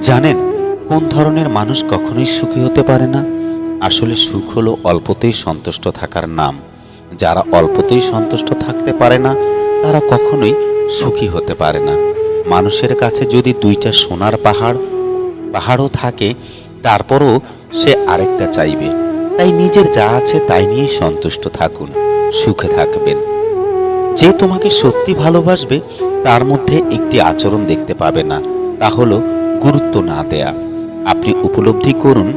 জানেন কোন ধরনের মানুষ কখনোই সুখী হতে পারে না? আসলে সুখ হলো অল্পতেই সন্তুষ্ট থাকার নাম। যারা অল্পতেই সন্তুষ্ট থাকতে পারে না তারা কখনোই সুখী হতে পারে না। মানুষের কাছে যদি দুইটা সোনার পাহাড়ও থাকে, তারপরও সে আরেকটা চাইবে। তাই নিজের যা আছে তাই নিয়েই সন্তুষ্ট থাকুন, সুখে থাকবেন। যে তোমাকে সত্যি ভালোবাসবে তার মধ্যে একটি আচরণ দেখতে পাবে না, তা হলো গুরুত্ব না দেয়া। আপনি উপলব্ধি করুন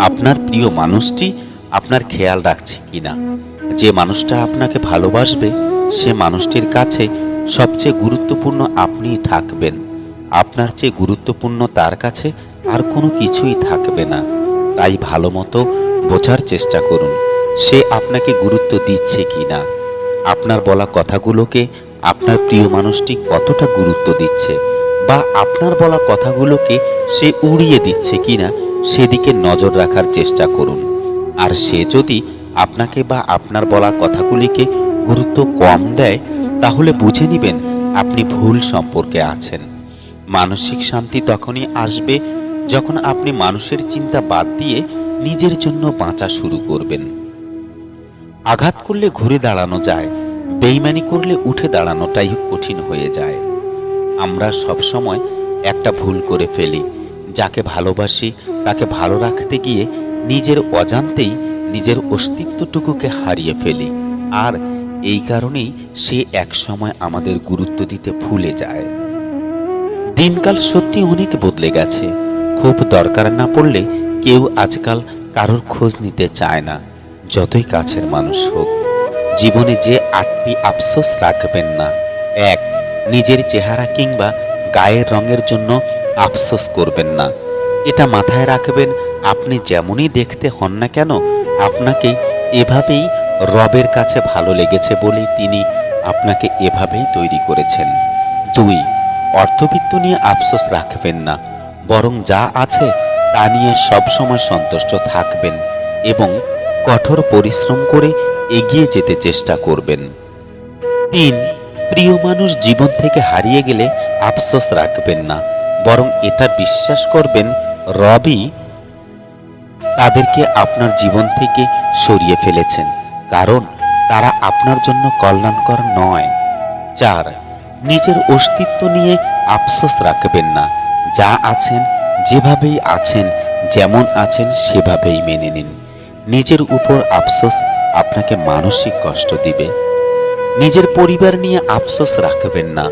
আপনার প্রিয় মানুষটি আপনার খেয়াল রাখছে কিনা। যে মানুষটা আপনাকে ভালোবাসবে সে মানুষটির কাছে সবচেয়ে গুরুত্বপূর্ণ আপনিই থাকবেন। আপনার চেয়ে গুরুত্বপূর্ণ তার কাছে আর কোনো কিছুই থাকবে না। তাই ভালো মতো বোঝার চেষ্টা করুন সে আপনাকে গুরুত্ব দিচ্ছে কিনা। আপনার বলা কথাগুলোকে আপনার প্রিয় মানুষটি কতটা গুরুত্ব দিচ্ছে, বা আপনার বলা কথাগুলোকে সে উড়িয়ে দিচ্ছে কিনা, সেদিকে নজর রাখার চেষ্টা করুন। আর সে যদি আপনাকে বা আপনার বলা কথাগুলিকে গুরুত্ব কম দেয়, তাহলে বুঝে নেবেন আপনি ভুল সম্পর্কে আছেন। মানসিক শান্তি তখনই আসবে যখন আপনি মানুষের চিন্তা বাদ দিয়ে নিজের জন্য বাঁচা শুরু করবেন। আঘাত করলে ঘুরে দাঁড়ানো যায়, বেইমানি করলে উঠে দাঁড়ানোটাই কঠিন হয়ে যায়। আমরা সবসময় একটা ভুল করে ফেলি, যাকে ভালোবাসি তাকে ভালো রাখতে গিয়ে নিজের অজান্তেই নিজের অস্তিত্বটুকুকে হারিয়ে ফেলি। আর এই কারণেই সে একসময় আমাদের গুরুত্ব দিতে ভুলে যায়। দিনকাল সত্যি অনেক বদলে গেছে। খুব দরকার না পড়লে কেউ আজকাল কারোর খোঁজ নিতে চায় না, যতই কাছের মানুষ হোক। জীবনে যে 8টি আফসোস রাখবেন না। 1. নিজের চেহারা কিংবা গায়ের রঙের জন্য আফসোস করবেন না। এটা মাথায় রাখবেন, আপনি যেমনই দেখতে হন না কেন, আপনাকে এভাবেই রবের কাছে ভালো লেগেছে বলেই তিনি আপনাকে এভাবেই তৈরি করেছেন। 2. অর্থবিত্ত নিয়ে আফসোস রাখবেন না, বরং যা আছে তা নিয়ে সবসময় সন্তুষ্ট থাকবেন এবং কঠোর পরিশ্রম করে এগিয়ে যেতে চেষ্টা করবেন। 3. প্রিয় মানুষ জীবন থেকে হারিয়ে গেলে আফসোস রাখবেন না, বরং এটা বিশ্বাস করবেন রবই তাদেরকে আপনার জীবন থেকে সরিয়ে ফেলেছেন, কারণ তারা আপনার জন্য কল্যাণকর নয়। 4. নিজের অস্তিত্ব নিয়ে আফসোস রাখবেন না। যা আছেন, যেভাবেই আছেন, যেমন আছেন সেভাবেই মেনে নিন। নিজের উপর আফসোস আপনাকে মানসিক কষ্ট দিবে। নিজের পরিবার নিয়ে আফসোস রাখবেন না।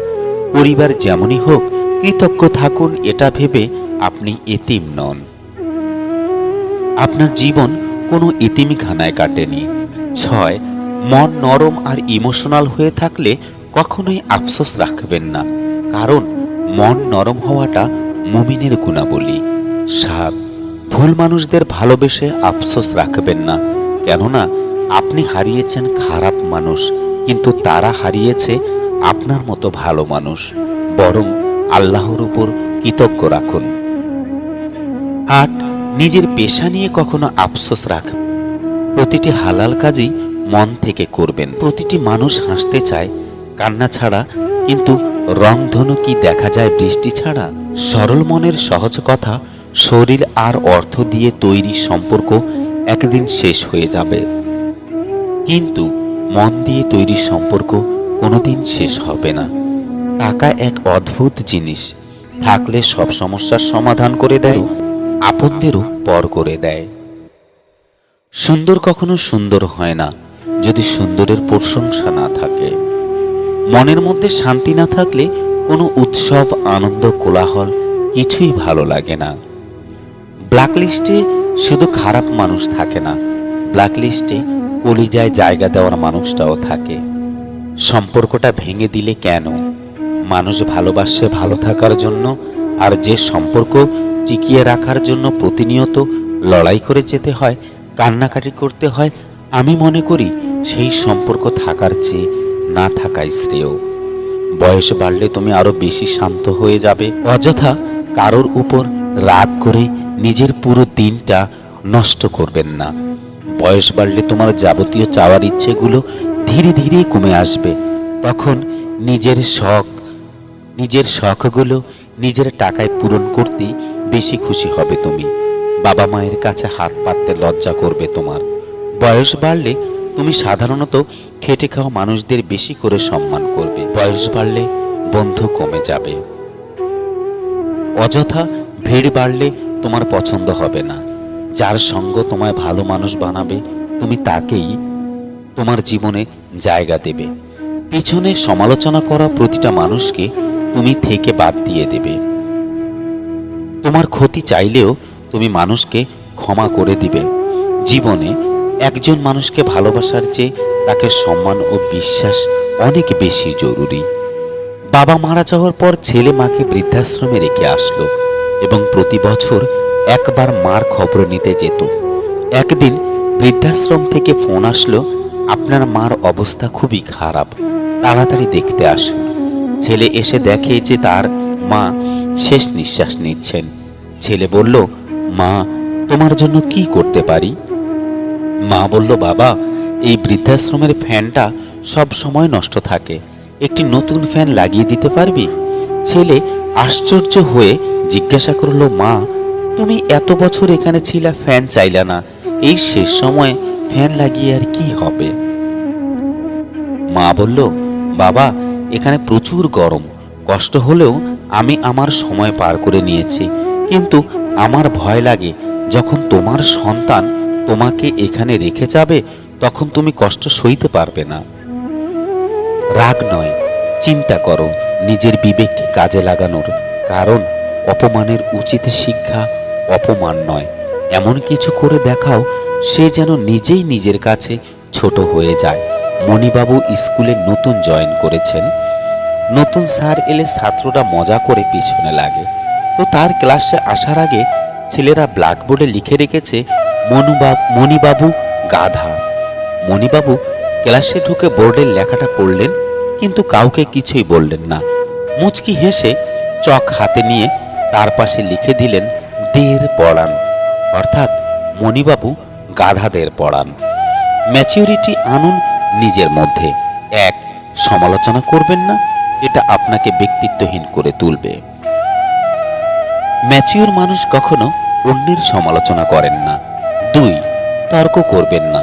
পরিবার যেমনই হোক কৃতজ্ঞ থাকুন, এটা ভেবে আপনি এতিম নন। আপনার জীবন কোনো এতিমখানায় কাটেনি। 6. মন নরম আর ইমোশনাল হয়ে থাকলে কখনোই আফসোস রাখবেন না, কারণ মন নরম হওয়াটা মুমিনের গুণাবলী। 7. ভুল মানুষদের ভালোবেসে আফসোস রাখবেন না, কেননা আপনি হারিয়েছেন খারাপ মানুষ, কিন্তু তারা হারিয়েছে আপনার মতো ভালো মানুষ। বরং আল্লাহর উপর কৃতজ্ঞ রাখুন। 8. নিজের পেশা নিয়ে কখনো আফসোস রাখবেন। প্রতিটি হালাল কাজই মন থেকে করবেন। প্রতিটি মানুষ হাসতে চায় কান্না ছাড়া, কিন্তু রংধনু কি দেখা যায় বৃষ্টি ছাড়া? সরল মনের সহজ কথা, শরীর আর অর্থ দিয়ে তৈরি সম্পর্ক একদিন শেষ হয়ে যাবে, কিন্তু মন দিয়ে তৈরি সম্পর্ক কোনোদিন শেষ হবে না। টাকা এক অদ্ভুত জিনিস, থাকলে সব সমস্যার সমাধান করে দেয়, আপনদেরও পর করে দেয়। সুন্দর কখনো সুন্দর হয় না যদি সুন্দরের প্রশংসা না থাকে। মনের মধ্যে শান্তি না থাকলে কোনো উৎসব, আনন্দ, কোলাহল কিছুই ভালো লাগে না। ব্ল্যাকলিস্টে শুধু খারাপ মানুষ থাকে না, ব্ল্যাকলিস্টে কলিজায় জায়গা দেওয়ার মানুষটাও থাকে। সম্পর্কটা ভেঙে দিলে কেন? মানুষ ভালোবাসে ভালো থাকার জন্য, আর যে সম্পর্ক টিকিয়ে রাখার জন্য প্রতিনিয়ত লড়াই করে যেতে হয়, কান্নাকাটি করতে হয়, আমি মনে করি সেই সম্পর্ক থাকার চেয়ে না থাকাই শ্রেয়। বয়স বাড়লে তুমি আরো বেশি শান্ত হয়ে যাবে। অযথা কারোর উপর রাগ করে নিজের পুরো দিনটা নষ্ট করবেন না। বয়স বাড়লে তোমার যাবতীয় চাওয়ার ইচ্ছেগুলো ধীরে ধীরে কমে আসবে। তখন নিজের শখগুলো নিজের টাকায় পূরণ করতেই বেশি খুশি হবে তুমি। বাবা মায়ের কাছে হাত পাততে লজ্জা করবে তোমার। বয়স বাড়লে তুমি সাধারণত খেটে খাওয়া মানুষদের বেশি করে সম্মান করবে। বয়স বাড়লে বন্ধু কমে যাবে। অযথা ভিড় বাড়লে তোমার পছন্দ হবে না। যার সঙ্গ তোমায় ভালো মানুষ বানাবে তুমি তাকেই তোমার জীবনে জায়গা দেবে। পিছনে সমালোচনা করা প্রতিটা মানুষকে তুমি থেকে বাদ দিয়ে দেবে। তোমার ক্ষতি চাইলেও তুমি মানুষকে ক্ষমা করে দিবে। জীবনে একজন মানুষকে ভালোবাসার চেয়ে তাকে সম্মান ও বিশ্বাস অনেক বেশি জরুরি। বাবা মারা যাওয়ার পর ছেলে মাকে বৃদ্ধাশ্রমে রেখে আসলো এবং প্রতি বছর একবার মার খবর নিতে যেত। একদিন বৃদ্ধাশ্রম থেকে ফোন আসলো, আপনার মার অবস্থা খুবই খারাপ, তাড়াতাড়ি দেখতে আসুন। ছেলে এসে দেখে যে তার মা শেষ নিঃশ্বাস নিচ্ছেন। ছেলে বলল, মা, তোমার জন্য কি করতে পারি? মা বলল, বাবা, এই বৃদ্ধাশ্রমের ফ্যানটা সব সময় নষ্ট থাকে, একটি নতুন ফ্যান লাগিয়ে দিতে পারবি? ছেলে আশ্চর্য হয়ে জিজ্ঞাসা করল, মা, তুমি এত বছর এখানে ছিলা, ফ্যান চাইলা না, এই শেষ সময় ফ্যান লাগিয়ে আর কি হবে? মা বলল, বাবা, এখানে প্রচুর গরম, কষ্ট হলেও আমি আমার সময় পার করে নিয়েছি, কিন্তু আমার ভয় লাগে যখন তোমার সন্তান তোমাকে এখানে রেখে যাবে তখন তুমি কষ্ট সইতে পারবে না। রাগ নয়, চিন্তা করো নিজের বিবেককে কাজে লাগানোর, কারণ অপমানের উচিত শিক্ষা অপমান নয়। এমন কিছু করে দেখাও সে যেন নিজেই নিজের কাছে ছোট হয়ে যায়। মণিবাবু স্কুলে নতুন জয়েন করেছেন। নতুন স্যার এলে ছাত্ররা মজা করে পিছনে লাগে, তো তার ক্লাসে আসার আগে ছেলেরা ব্ল্যাকবোর্ডে লিখে রেখেছে, মণিবাবু গাধা। মণিবাবু ক্লাসে ঢুকে বোর্ডের লেখাটা পড়লেন, কিন্তু কাউকে কিছুই বললেন না। মুচকি হেসে চক হাতে নিয়ে তার পাশে লিখে দিলেন, দের পড়ান, অর্থাৎ মণিবাবু গাধাদের পড়ান। ম্যাচিউরিটি আনুন নিজের মধ্যে। এক, সমালোচনা করবেন না, এটা আপনাকে ব্যক্তিত্বহীন করে তুলবে। ম্যাচিউর মানুষ কখনো অন্যের সমালোচনা করেন না। দুই, তর্ক করবেন না,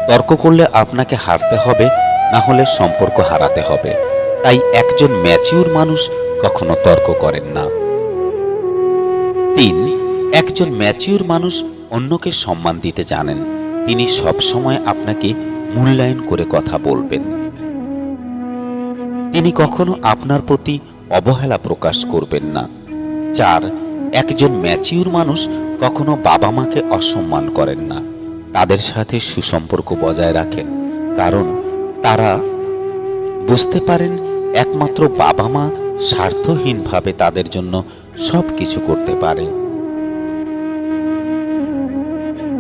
তর্ক করলে আপনাকে হারতে হবে, না হলে সম্পর্ক হারাতে হবে। তাই একজন ম্যাচিউর মানুষ কখনো তর্ক করেন না। তিন, একজন ম্যাচিউর মানুষ অন্যকে সম্মান দিতে জানেন, তিনি সব সময় আপনাকে মূল্যায়ন করে কথা বলবেন। তিনি কখনো আপনার প্রতি অবহেলা প্রকাশ করবেন না। চার, একজন ম্যাচিউর মানুষ কখনো বাবা মাকে অসম্মান করেন না, তাদের সাথে সুসম্পর্ক বজায় রাখেন, কারণ তারা বুঝতে পারেন একমাত্র বাবা মা স্বার্থহীনভাবে তাদের জন্য সব কিছু করতে পারে।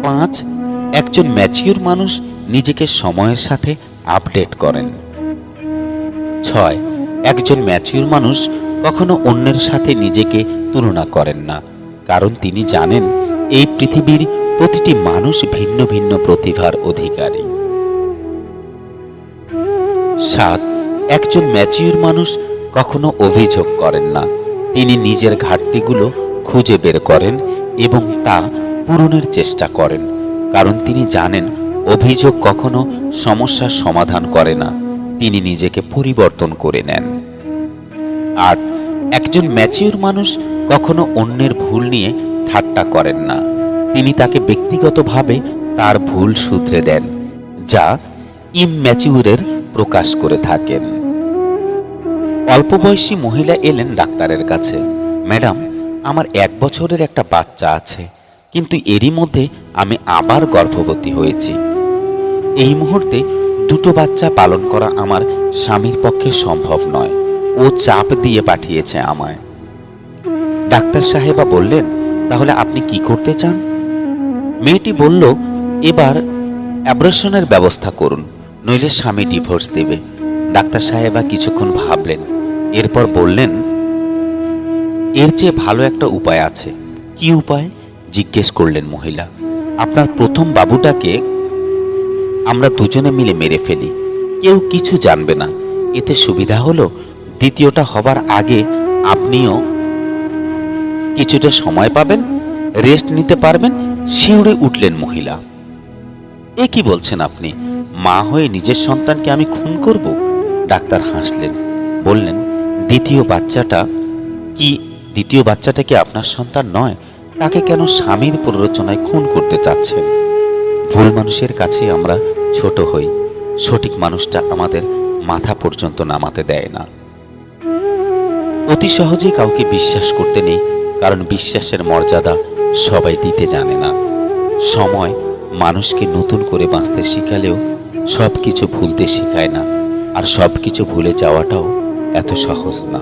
পাঁচ, একজন ম্যাচিউর মানুষ নিজেকে সময়ের সাথে আপডেট করেন। ছয়, একজন ম্যাচিউর মানুষ কখনো অন্যের সাথে নিজেকে তুলনা করেন না, কারণ তিনি জানেন এই পৃথিবীর প্রতিটি মানুষ ভিন্ন ভিন্ন প্রতিভার অধিকারী। সাত, একজন ম্যাচিউর মানুষ কখনো অভিযোগ করেন না, তিনি নিজের ঘাটতিগুলো খুঁজে বের করেন এবং তা পূরণের চেষ্টা করেন, কারণ তিনি জানেন অভিযোগ কখনো সমস্যার সমাধান করে না, তিনি নিজেকে পরিবর্তন করে নেন। আট, একজন ম্যাচিউর মানুষ কখনো অন্যের ভুল নিয়ে ঠাট্টা করেন না, তিনি তাকে ব্যক্তিগতভাবে তার ভুল শুধরে দেন, যা ইমম্যাচিউরের প্রকাশ করে থাকেন। অল্প বয়সী মহিলা এলেন ডাক্তারের কাছে, ম্যাডাম, আমার 1 বছরের একটা বাচ্চা আছে, কিন্তু এরই মধ্যে আমি আবার গর্ভবতী হয়েছি। এই মুহূর্তে 2টো বাচ্চা পালন করা আমার স্বামীর পক্ষে সম্ভব নয়, ও চাপ দিয়ে পাঠিয়েছে আমায়। ডাক্তার সাহেবা বললেন, তাহলে আপনি কি করতে চান? মেয়েটি বলল, এবার অ্যাবর্শনের ব্যবস্থা করুন, নইলে স্বামী ডিভোর্স দেবে। ডাক্তার সাহেবা কিছুক্ষণ ভাবলেন, এরপর বললেন, এর চেয়ে ভালো একটা উপায় আছে। কি উপায়? জিজ্ঞেস করলেন মহিলা। আপনার প্রথম বাবুটাকে আমরা দুজনে মিলে মেরে ফেলি, কেউ কিছু জানবে না, এতে সুবিধা হলো দ্বিতীয়টা হবার আগে আপনিও কিছুটা সময় পাবেন, রেস্ট নিতে পারবেন। শিউরে উঠলেন মহিলা। এ কি বলছেন আপনি? মা হয়ে নিজের সন্তানকে আমি খুন করব? ডাক্তার হাসলেন, বললেন, দ্বিতীয় বাচ্চাটা কি আপনার সন্তান নয়? তাকে কেন স্বামীর প্ররোচনায় খুন করতে চাচ্ছেন? ভুল মানুষের কাছে আমরা ছোট হই, সঠিক মানুষটা আমাদের মাথা পর্যন্ত নামাতে দেয় না। অতি সহজেই কাউকে বিশ্বাস করতে নেই, কারণ বিশ্বাসের মর্যাদা সবাই দিতে জানে না। সময় মানুষকে নতুন করে বাঁচতে শিখালেও সব কিছু ভুলতে শেখায় না, আর সব কিছু ভুলে যাওয়াটাও এত সহজ না।